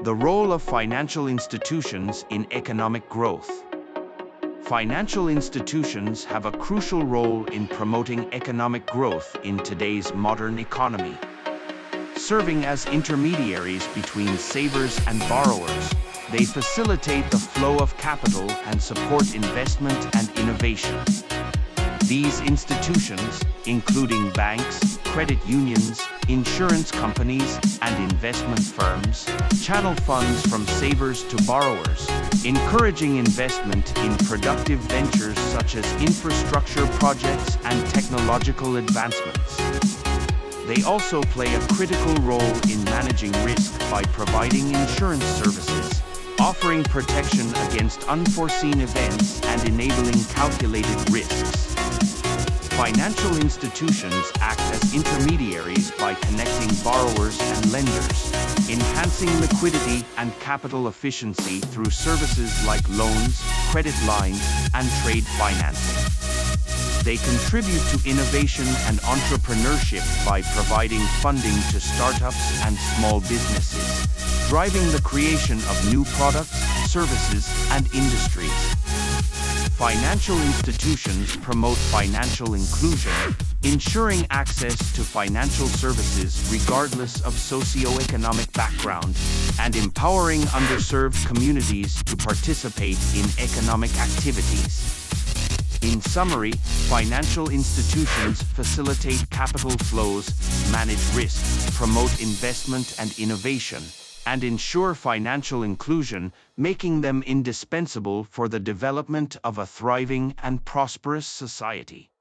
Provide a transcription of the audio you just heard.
The role of financial institutions in economic growth. Financial institutions have a crucial role in promoting economic growth in today's modern economy. Serving as intermediaries between savers and borrowers, they facilitate the flow of capital and support investment and innovation. These institutions, including banks, credit unions, insurance companies, and investment firms, channel funds from savers to borrowers, encouraging investment in productive ventures such as infrastructure projects and technological advancements. They also play a critical role in managing risk by providing insurance services, offering protection against unforeseen events and enabling calculated risks. Financial institutions act as intermediaries by connecting borrowers and lenders, enhancing liquidity and capital efficiency through services like loans, credit lines, and trade financing. They contribute to innovation and entrepreneurship by providing funding to startups and small businesses, driving the creation of new products, services, and industries. Financial institutions promote financial inclusion, ensuring access to financial services regardless of socioeconomic background, and empowering underserved communities to participate in economic activities. In summary, financial institutions facilitate capital flows, manage risk, promote investment and innovation, and ensure financial inclusion, making them indispensable for the development of a thriving and prosperous society.